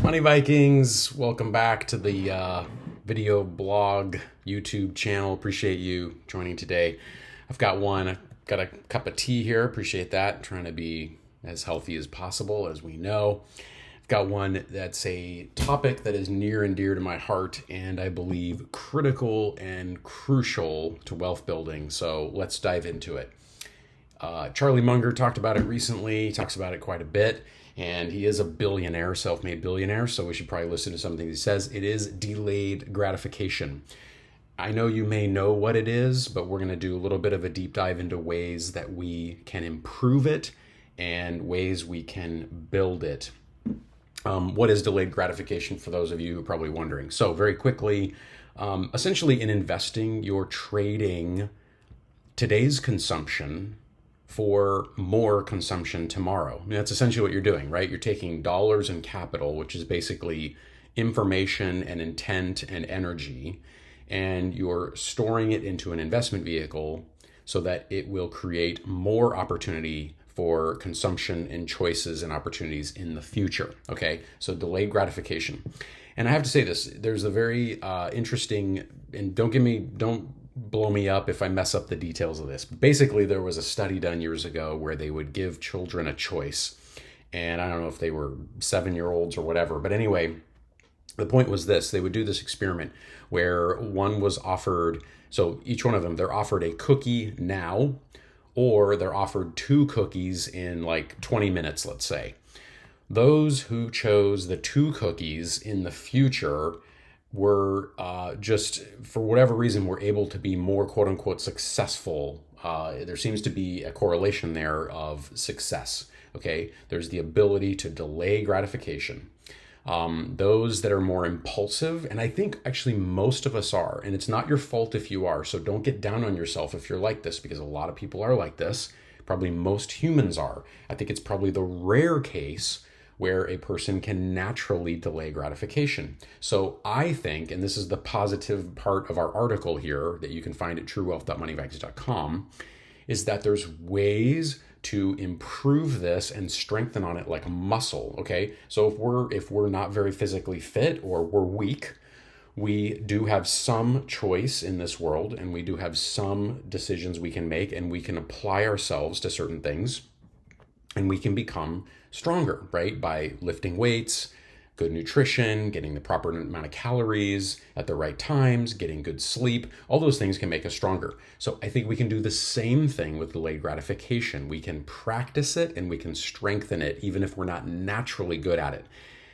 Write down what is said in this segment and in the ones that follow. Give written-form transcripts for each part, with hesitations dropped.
Money Vikings, welcome back to the video blog YouTube channel. Appreciate you joining today. I've got a cup of tea here. Appreciate that. Trying to be as healthy as possible, as we know. I've got one that's a topic that is near and dear to my heart, and I believe critical and crucial to wealth building. So let's dive into it. Charlie Munger talked about it recently. He talks about it quite a bit. And he is a billionaire, self-made billionaire, so we should probably listen to something he says. It is delayed gratification. I know you may know what it is, but we're going to do a little bit of a deep dive into ways that we can improve it and ways we can build it. What is delayed gratification for those of you who are probably wondering? So very quickly, essentially in investing, you're trading today's consumption for more consumption tomorrow. I mean, that's essentially what you're doing, right? You're taking dollars and capital, which is basically information and intent and energy, and you're storing it into an investment vehicle so that it will create more opportunity for consumption and choices and opportunities in the future. Okay, so delayed gratification. And I have to say this, there's a very interesting, and don't blow me up if I mess up the details of this. But basically, there was a study done years ago where they would give children a choice. And I don't know if they were 7-year-olds or whatever. But anyway, the point was this. They would do this experiment where one was offered, so each one of them, they're offered a cookie now, or they're offered 2 cookies in like 20 minutes, let's say. Those who chose the 2 cookies in the future were just, for whatever reason, were able to be more quote unquote successful. There seems to be a correlation there of success. Okay, there's the ability to delay gratification. Those that are more impulsive, and I think actually most of us are, and it's not your fault if you are, so don't get down on yourself if you're like this, because a lot of people are like this. Probably most humans are. I think it's probably the rare case where a person can naturally delay gratification. So I think, and this is the positive part of our article here that you can find at truewealth.moneyvikings.com, is that there's ways to improve this and strengthen on it like a muscle, okay? So if we're not very physically fit or we're weak, we do have some choice in this world, and we do have some decisions we can make, and we can apply ourselves to certain things, and we can become stronger, right? By lifting weights, good nutrition, getting the proper amount of calories at the right times, getting good sleep. All those things can make us stronger. So I think we can do the same thing with delayed gratification. We can practice it and we can strengthen it even if we're not naturally good at it.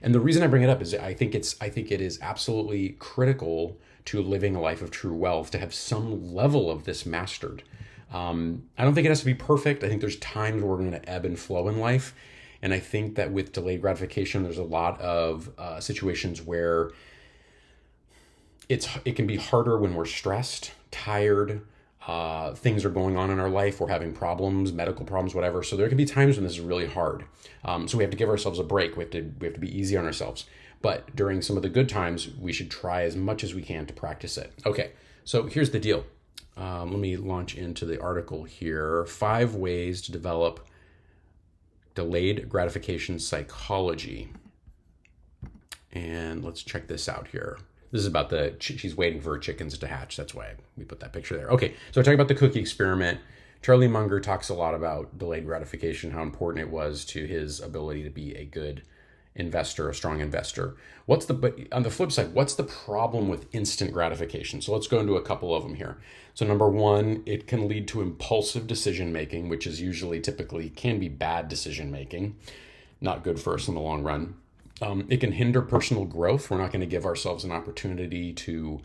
And the reason I bring it up is I think it is absolutely critical to living a life of true wealth to have some level of this mastered. I don't think it has to be perfect. I think there's times where we're going to ebb and flow in life. And I think that with delayed gratification, there's a lot of situations where it can be harder when we're stressed, tired, things are going on in our life, we're having problems, medical problems, whatever. So there can be times when this is really hard. So we have to give ourselves a break. We have to be easy on ourselves. But during some of the good times, we should try as much as we can to practice it. Okay, so here's the deal. Let me launch into the article here. 5 ways to develop delayed gratification psychology. And let's check this out here. This is about she's waiting for her chickens to hatch. That's why we put that picture there. Okay, so talking about the cookie experiment. Charlie Munger talks a lot about delayed gratification, how important it was to his ability to be a good investor, a strong investor. But on the flip side, what's the problem with instant gratification? So let's go into a couple of them here. So number 1, it can lead to impulsive decision making, which is typically can be bad decision making, not good for us in the long run. It can hinder personal growth. We're not going to give ourselves an opportunity to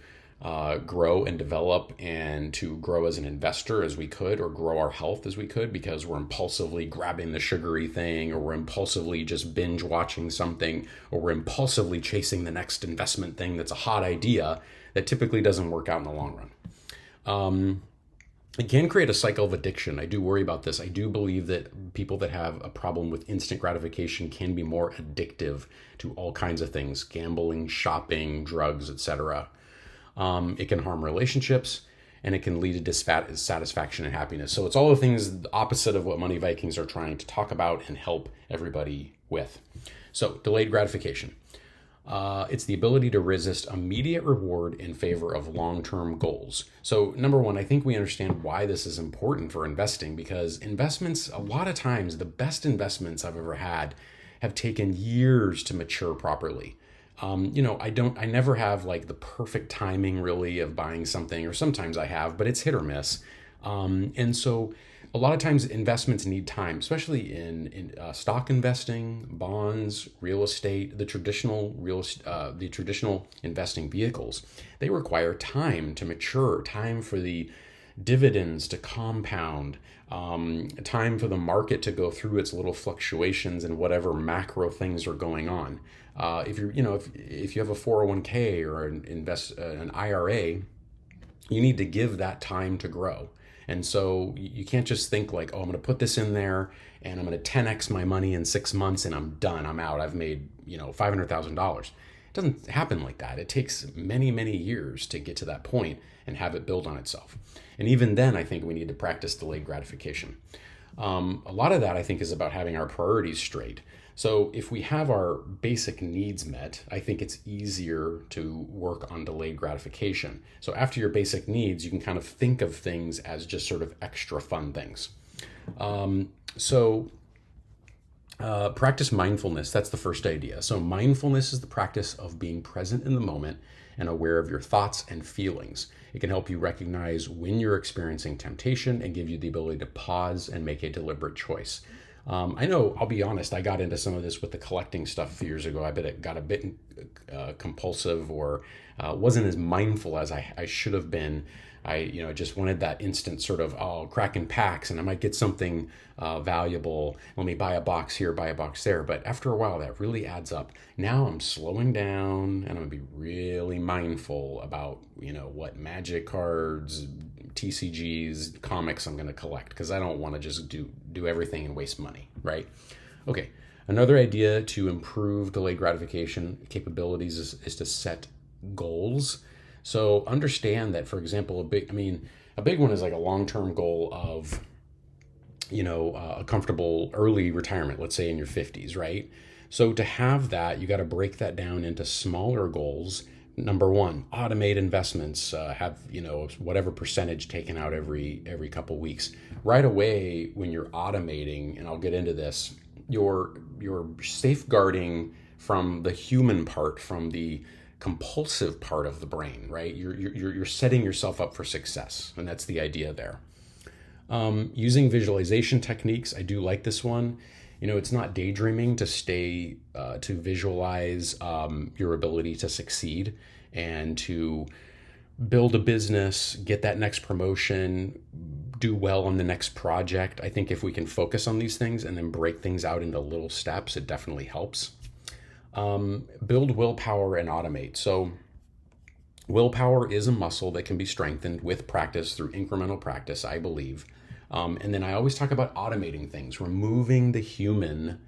grow and develop and to grow as an investor as we could, or grow our health as we could, because we're impulsively grabbing the sugary thing, or we're impulsively just binge watching something, or we're impulsively chasing the next investment thing that's a hot idea that typically doesn't work out in the long run. It can create a cycle of addiction. I do worry about this. I do believe that people that have a problem with instant gratification can be more addictive to all kinds of things: gambling, shopping, drugs, etc. It can harm relationships, and it can lead to dissatisfaction and happiness. So it's all the things opposite of what Money Vikings are trying to talk about and help everybody with. So delayed gratification. It's the ability to resist immediate reward in favor of long-term goals. So number one, I think we understand why this is important for investing, because investments, a lot of times, the best investments I've ever had have taken years to mature properly. I never have like the perfect timing really of buying something, or sometimes I have, but it's hit or miss. And so a lot of times investments need time, especially in stock investing, bonds, real estate, the traditional investing vehicles. They require time to mature, time for the dividends to compound, time for the market to go through its little fluctuations and whatever macro things are going on. If you have a 401k or an IRA, you need to give that time to grow. And so you can't just think like, oh, I'm going to put this in there and I'm going to 10x my money in 6 months and I'm done. I'm out. I've made, $500,000. It doesn't happen like that. It takes many, many years to get to that point and have it build on itself. And even then, I think we need to practice delayed gratification. A lot of that, I think, is about having our priorities straight. So if we have our basic needs met, I think it's easier to work on delayed gratification. So after your basic needs, you can kind of think of things as just sort of extra fun things. Practice mindfulness. That's the first idea. So mindfulness is the practice of being present in the moment and aware of your thoughts and feelings. It can help you recognize when you're experiencing temptation and give you the ability to pause and make a deliberate choice. I know, I'll be honest, I got into some of this with the collecting stuff a few years ago. I bet it got a bit compulsive, or wasn't as mindful as I should have been. I just wanted that instant sort of, cracking packs and I might get something valuable. Let me buy a box here, buy a box there. But after a while, that really adds up. Now I'm slowing down and I'm going to be really mindful about, what magic cards, TCGs, comics I'm going to collect, because I don't want to just do everything and waste money, right? Okay. Another idea to improve delayed gratification capabilities is to set goals. So understand that, for example, a big one is like a long-term goal of, a comfortable early retirement, let's say in your 50s, right? So to have that, you got to break that down into smaller goals. Number one, automate investments, have, whatever percentage taken out every couple weeks. Right away, when you're automating, and I'll get into this, you're safeguarding from the human part, from the compulsive part of the brain, right? You're setting yourself up for success, and that's the idea there. Using visualization techniques, I do like this one. It's not daydreaming to visualize your ability to succeed and to build a business, get that next promotion, do well on the next project. I think if we can focus on these things and then break things out into little steps, it definitely helps. Build willpower and automate. So willpower is a muscle that can be strengthened with practice, through incremental practice, I believe. And then I always talk about automating things, removing the human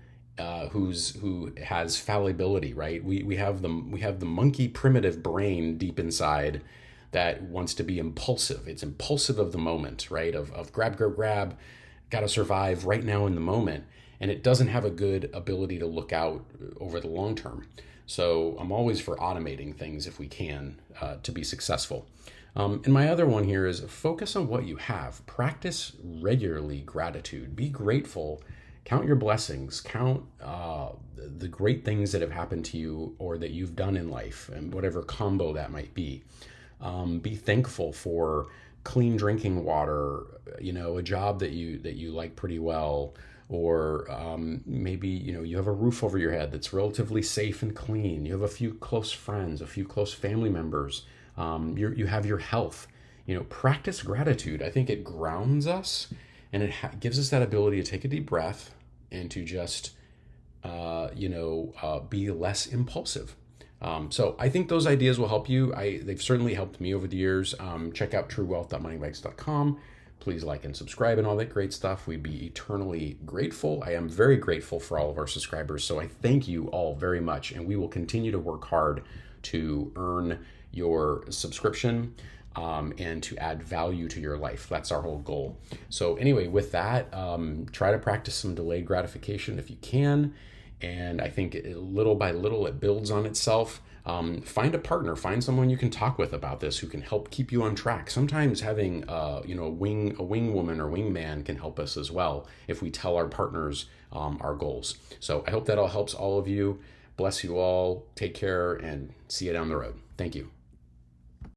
who has fallibility, right? We have the monkey primitive brain deep inside that wants to be impulsive. It's impulsive of the moment, right? Of grab, got to survive right now in the moment. And it doesn't have a good ability to look out over the long term. So I'm always for automating things if we can to be successful. And my other one here is focus on what you have. Practice regularly gratitude. Be grateful. Count your blessings. Count the great things that have happened to you or that you've done in life, and whatever combo that might be. Be thankful for clean drinking water, a job that you like pretty well, or maybe you have a roof over your head that's relatively safe and clean. You have a few close friends, a few close family members. You have your health. Practice gratitude. I think it grounds us, and it gives us that ability to take a deep breath and to just be less impulsive. So I think those ideas will help you. They've certainly helped me over the years. Check out truewealth.moneybags.com. Please like and subscribe and all that great stuff. We'd be eternally grateful. I am very grateful for all of our subscribers. So I thank you all very much. And we will continue to work hard to earn your subscription and to add value to your life. That's our whole goal. So anyway, with that, try to practice some delayed gratification if you can. And I think little by little it builds on itself. Find a partner, find someone you can talk with about this who can help keep you on track. Sometimes having a wing woman or wing man can help us as well if we tell our partners our goals. So I hope that all helps all of you. Bless you all. Take care and see you down the road. Thank you.